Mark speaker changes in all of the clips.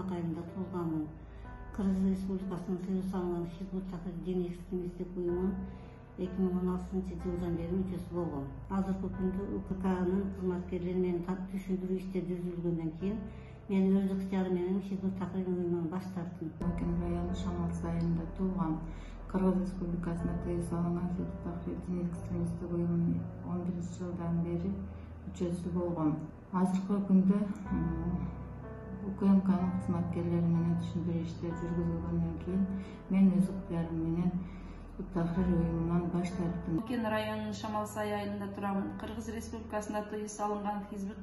Speaker 1: Кармак айылында туулганмын. Кыргыз Республикасынын тыюу салынган Хизбут Тахрир дин экстремисттик уюмунун 2016-жылдан бери мүчөсү болгом. Азыркы күндө УККнын кызматкерлери менен түшүндүрүү иштери жүргүзүлгөндөн кийин мен өз ыктыярым менен Хизбут Тахрир уюмунан баш тарттым.
Speaker 2: Өкен району Шамал сайында туулган. Кыргыз Республикасында тыюу салынган Хизбут Тахрир дин экстремисттик уюмунун 11-жылдан бери мүчөсү болгом. Азыркы күндө УКМКнын кызматкерлери менен түшүндүрүү иштери жүргүзүлгөндөн кийин мен өз ыктыярым менен Хизбут Тахрир уюмунан баш тарттым.
Speaker 3: Өкен районунун Шамал сай айылында турам. Кыргыз Республикасында тыюу салынган Хизбут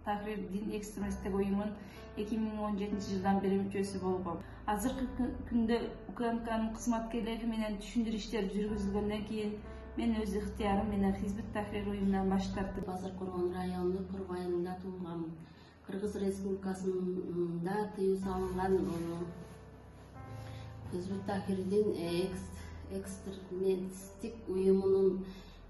Speaker 3: Тахрир дин экстремисттик уюмунун 2017-жылдан бери мүчөсү болгом. Азыркы күндө УКМКнын кызматкерлери менен түшүндүрүү иштери жүргүзүлгөндөн кийин мен өз ыктыярым менен Хизбут Тахрир уюмунан баш тарттым.
Speaker 4: Базаркоргон району Кыргыз айылында туулганмын. Кыргыз Республикасында тыюу салынган Хизбут Тахрирдин экстремисттик уюмунун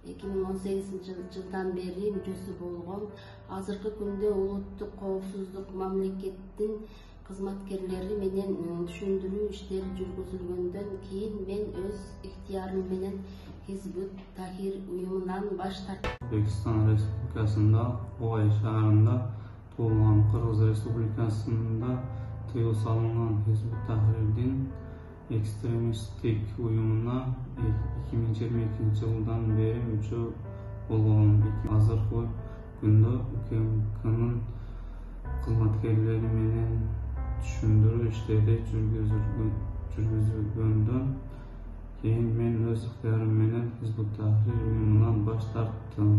Speaker 4: 2018-жылдан бери мүчөсү болгом. Азыркы күндө улуттук коопсуздук мамлекеттин кызматкерлери менен түшүндүрүү иштери жүргүзүлгөндөн кийин мен өз ыктыярым менен Хизбут Тахрир уюмунан баш тарттым.
Speaker 5: Өзбекстан Республикасында Оғай шаарында туулган. Кыргыз Республикасында тыюу салынган Хизбут Тахрирдин экстремисттик уюмуна 2022-жылдан бери мүчө болгом. Азыркы күндө УКМКнын кызматкерлери менен түшүндүрүү иштери жүргүзүлгөндөн кийин мен өз ыктыярым менен Хизбут Тахрир уюмунан баш тарттым.